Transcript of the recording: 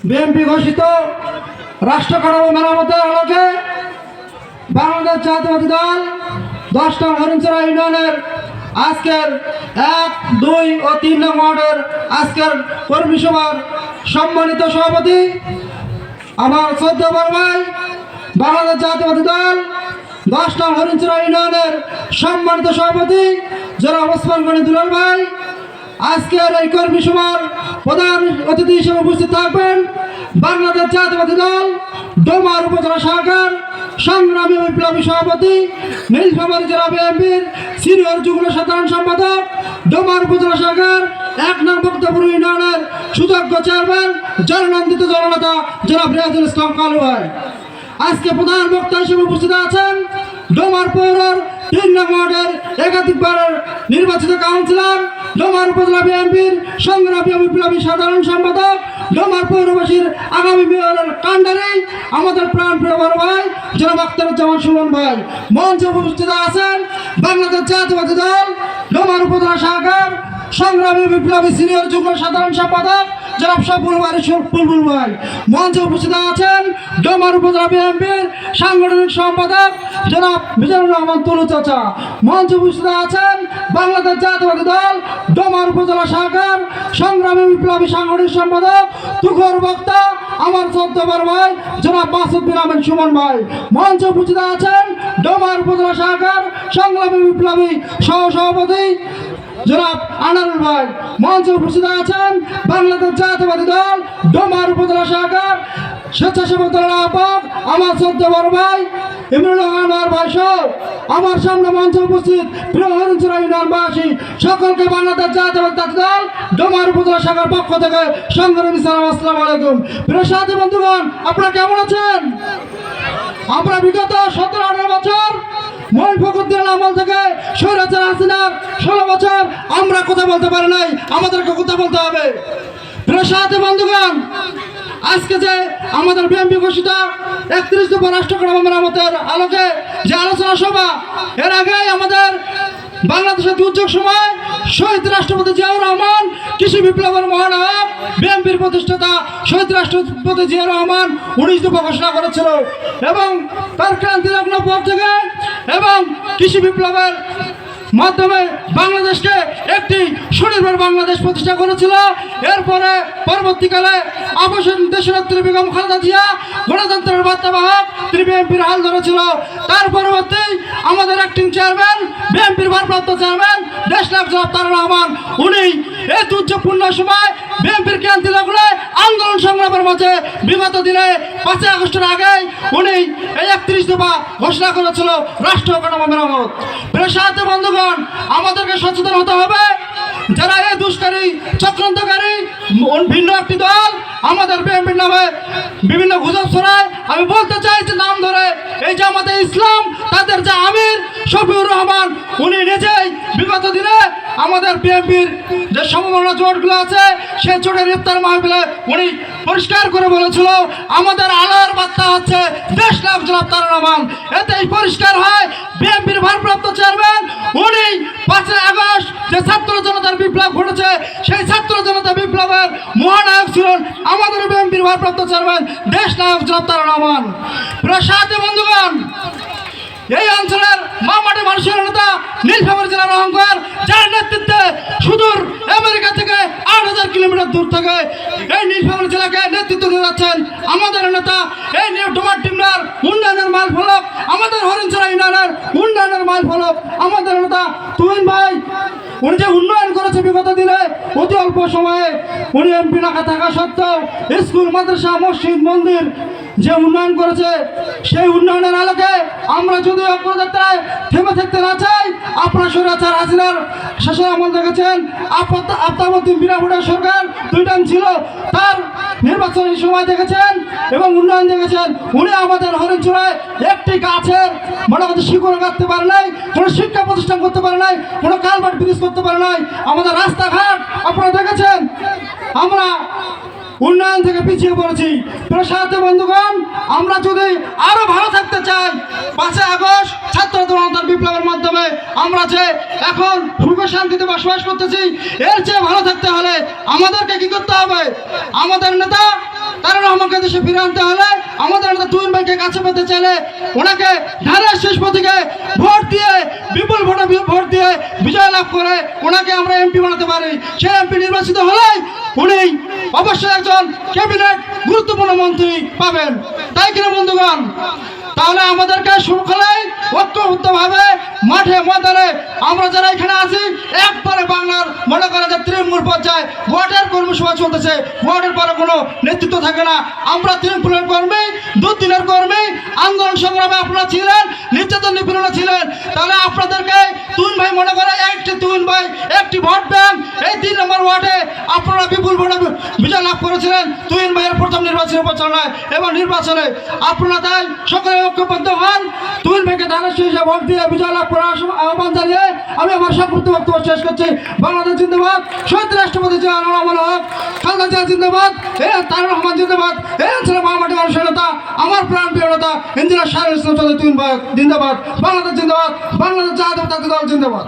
BNP ঘোষিত রাষ্ট্র কাঠামো মেরামতের আলোকে বাংলাদেশ জাতীয়তাবাদী দল 10 নং হরিণছড়া ইউনিয়নের আজকের 1, 2 ও 3 নং ওয়ার্ডের আজকের কর্মী সভার সম্মানিত সভাপতি আমার শ্রদ্ধেয় বড় ভাই, বাংলাদেশ জাতীয়তাবাদী দল 10 নং হরিণছড়া ইউনিয়নের সম্মানিত সভাপতি জনাব ওসমান গনি দুলাল ভাই, আজকের এই কর্মী সভার প্রধান অতিথি হিসেবে উপস্থিত থাকবেন বাংলাদেশ জাতীয়তাবাদী দল ডোমার উপজেলা শাখার সংগ্রামী বিপ্লবী সভাপতি নীলফামারী জেলা বিএনপির সিনিয়র যুগ্ম সাধারণ সম্পাদক ডোমার উপজেলা শাখার 1 নং বক্তপুর ইউনিয়নের সুযোগ্য চেয়ারম্যান জননন্দিত জননেতা জনাব রিয়াজুল ইসলাম কালু ভাই। আজকে প্রধান বক্তা হিসেবে উপস্থিত আছেন ডোমার পৌরের 3 নং ওয়ার্ডের একাধিকবারের নির্বাচিত কাউন্সিলর, ডোমার উপজেলা বিএনপির সংগ্রামী বিপ্লবী সাধারণ সম্পাদক, ডোমার পৌরবাসীর আগামী মেয়রের কাণ্ডারি আমাদের প্রাণপ্রিয় বড় ভাই জনাব আখতারুজ্জামান সুমন ভাই। মঞ্চে উপস্থিত আছেন বাংলাদেশ জাতীয়তাবাদী দল ডোমার উপজেলা শাখার সংগ্রামী বিপ্লবী সিনিয়র যুগ্ম সাধারণ সম্পাদক জনাব সফুল বুলবুল ভাই। মঞ্চে উপস্থিত আছেন ডোমার উপজেলা বিএনপির সাংগঠনিক সম্পাদক জনাব মিজানুর রহমান তুলু চাচা। মঞ্চে উপস্থিত আছেন বাংলাদেশ জাতীয়তাবাদী দল ডোমার উপজেলা শাখার সংগ্রামী বিপ্লবী সাংগঠনিক সম্পাদক তুখর বক্তা আমার শ্রদ্ধেয় বড় ভাই জনাব মাসুদ বিন আমিন সুমন ভাই। মঞ্চে উপস্থিত আছেন ডোমার উপজেলা শাখার সংগ্রামী বিপ্লবী সহসভাপতি জনাব আনারুল ভাই। মঞ্চে উপস্থিত আছেন বাংলাদেশ জাতীয়তাবাদী দল ডোমার উপজেলা শাখার স্বেচ্ছাসেবক দলের আহ্বায়ক আমার শ্রদ্ধেয় বড় ভাই ইমরুল আনোয়ার ভাই সহ আমার সামনে মঞ্চে উপস্থিত প্রিয় হরিণছড়া ইউনিয়নবাসী সকলকে বাংলাদেশ জাতীয়তাবাদী দল ডোমার উপজেলা শাখার পক্ষ থেকে সংগ্রামী সালাম, আসসালামু আলাইকুম। প্রিয় সাথী বন্ধুগণ, আপনারা কেমন আছেন? আমরা বিগত 17-18 বছর মহিন ফখরুদ্দিনের আমল থেকে স্বৈরাচার হাসিনার 16 বছর আমরা কথা বলতে পারি নাই, আমাদেরকে কথা বলতে হবে। প্রিয় সাথী বন্ধুগণ, আজকে যে আমাদের বিএনপি ঘোষিত 31 দফা রাষ্ট্র কাঠামো মেরামতের আলোকে যে আলোচনা সভা, এর আগে আমাদের বাংলাদেশের দুর্যোগ সময় শহীদ রাষ্ট্রপতি জিয়াউর রহমান, কৃষি বিপ্লবের মহানায়ক বিএনপির প্রতিষ্ঠাতা শহীদ রাষ্ট্রপতি জিয়াউর রহমান 19 দফা ঘোষণা করেছিল এবং তার ক্রান্তি লগ্ন পর থেকে এবং কৃষি বিপ্লবের মাধ্যমে বাংলাদেশকে একটি স্বনির্ভর বাংলাদেশ প্রতিষ্ঠা করেছিল। এরপরে পরবর্তীকালে অবসর দেশনেত্রী বেগম খালেদা জিয়া গণতন্ত্রের বার্তাবাহক, তিনি বিএনপির হাল ধরেছিল। তার পরবর্তী আমাদের অ্যাক্টিং চেয়ারম্যান, বিএনপির ভারপ্রাপ্ত চেয়ারম্যান দেশনায়ক জনাব তারেক রহমান, উনি এই দুর্যোগপূর্ণ সময় বিএনপির ক্রান্তি লগ্নে আন্দোলন সংগ্রামের মাঝে বিগত দিনে 5 আগস্টের আগে উনি এই 31 দফা ঘোষণা করেছিল রাষ্ট্র কাঠামো মেরামত। প্রিয় সাথী বন্ধুগণ, আমাদেরকে সচেতন হতে হবে। যারা এই দুষ্কারী চক্রান্তকারী ভিন্ন একটি দল আমাদের বিএনপির নামে বিভিন্ন গুজব ছড়ায়, আমি বলতে চাই যে নাম ধরে এই জামাতে ইসলাম, তাদের যে আমির শফিউর রহমান, উনি নিজেই বিগত দিনে আমাদের বিএনপির যে সমমনা জোটগুলো আছে সেই জোটের ইফতার মাহফিলে উনি পরিষ্কার করে বলেছিল আমাদের আলোর বার্তা হচ্ছে দেশনায়ক জনাব তারেক রহমান। এতেই পরিষ্কার হয় বিএনপির ভারপ্রাপ্ত চেয়ারম্যান উনি 5 আগস্ট যে ছাত্র জনতার বিপ্লব ঘটেছে সেই ছাত্র জনতা বিপ্লবের মহানায়ক ছিলেন আমাদের বিএনপির ভারপ্রাপ্ত চেয়ারম্যান দেশনায়ক জনাব তারেক রহমান। প্রিয় সাথী বন্ধুগণ, এই অঞ্চলের মামাটি মানুষের নেতা নীলফামারী জেলার অহংকার, যার নেতৃত্বে সুদূর আমেরিকা থেকে 8000 কিলোমিটার দূর থেকে এই নীলফামারী জেলাকে নেতৃত্ব দিয়ে যাচ্ছেন আমাদের নেতা, এই ডোমার টিমনার উন্নয়নের মাইল ফলক, আমাদের হরিণছড়া ইউনিয়নের উন্নয়নের মাইল ফলক আমাদের নেতা তুহিন ভাই। উনি যে উন্নয়ন করেছে বিগত দিনে অতি অল্প সময়ে, উনি এমপি না থাকা সত্ত্বেও স্কুল, মাদ্রাসা, মসজিদ, মন্দির যে উন্নয়ন করেছে, সেই উন্নয়নের আলোকে আমরা যদি অগ্রযাত্রায় থেমে থাকতে না চাই, আপনারা স্বৈরাচার হাসিনার শাসন আমল দেখেছেন, আফতাবউদ্দিন বিরাভুটের সরকার 2 টাইম ছিল, তার নির্বাচনী সময় দেখেছেন এবং উন্নয়ন দেখেছেন। উনি আমাদের হরিণছড়ায় একটি গাছের মোটামুটি শিকড় কাটতে পারে নাই, কোনো শিক্ষা প্রতিষ্ঠান করতে পারে নাই, কোনো কালভার্ট ব্রিজ করতে পারে নাই। আমাদের রাস্তাঘাট আপনারা দেখেছেন, আমরা উন্নয়ন থেকে পিছিয়ে পড়েছি। প্রিয় সাথী বন্ধুগণ, আমরা যদি আরো ভালো থাকতে চাই, 5 আগস্ট ছাত্র জনতার বিপ্লবের মাধ্যমে আমরা যে এখন সুখে শান্তিতে বসবাস করতেছি, এর চেয়ে ভালো থাকতে হলে আমাদেরকে কি করতে হবে? আমাদের নেতা তারেক দেশে ফিরে আনতে হলে আমাদের নেতা তুহিন ভাইকে কাছে পেতে চাইলে ওনাকে ধানের শেষ প্রতীকে ভোট দিয়ে বিপুল ভোট দিয়ে বিজয় লাভ করে ওনাকে আমরা এমপি বানাতে পারি। সেই এমপি নির্বাচিত হলেই উনি অবশ্যই একজন ক্যাবিনেট গুরুত্বপূর্ণ মন্ত্রী পাবেন, তাই কিনা বন্ধুগণ? তাহলে আমাদেরকে শৃঙ্খলায় ঐক্যবদ্ধভাবে মাঠে ময়দানে আমরা যারা এখানে আছি একবারে বাংলার মনে করেন যে তৃণমূল পর্যায়ে ভোটের কর্মসভা চলতেছে, ভোটের পরে কোনো নেতৃত্ব থাকে না। আমরা তৃণমূলের কর্মী, দুদিনের কর্মী, আন্দোলন সংগ্রামে আপনারা ছিলেন, নির্যাতন নিপীড়নে ছিলেন। তাহলে আপনাদেরকে তুহিন ভাই মনে করে একটি তুহিন ভাই একটি ভোট ব্যাংক, এই 3 নম্বর ওয়ার্ডে আপনারা বিপুল ভোটে বিজয় লাভ করেছিলেন তুহিন ভাইয়ের প্রথম নির্বাচনী প্রচারণায় এবং নির্বাচনে। আপনারা তাই সকলে ঐক্যবদ্ধ হন, তুহিন ভাইকে ধানের শীর্ষে ভোট দিয়ে বিজয় লাভ করার আহ্বান জানিয়ে আমি আমার সংক্ষিপ্ত বক্তব্য শেষ করছি। বাংলাদেশ জিন্দাবাদ, শহীদ রাষ্ট্রপতি জিয়াউর রহমান হক, খালেদা জিয়া জিন্দাবাদ, তারেক রহমান জিন্দাবাদ, এই অঞ্চলের মহামাটি মানুষের নেতা, আমার প্রাণ প্রিয় নেতা ইঞ্জিনিয়ার শাহরুল ইসলাম চৌধুরী তুহিন ভাই জিন্দাবাদ, বাংলাদেশ জিন্দাবাদ, বাংলাদেশ জাতীয়তাবাদী দল জিন্দাবাদ।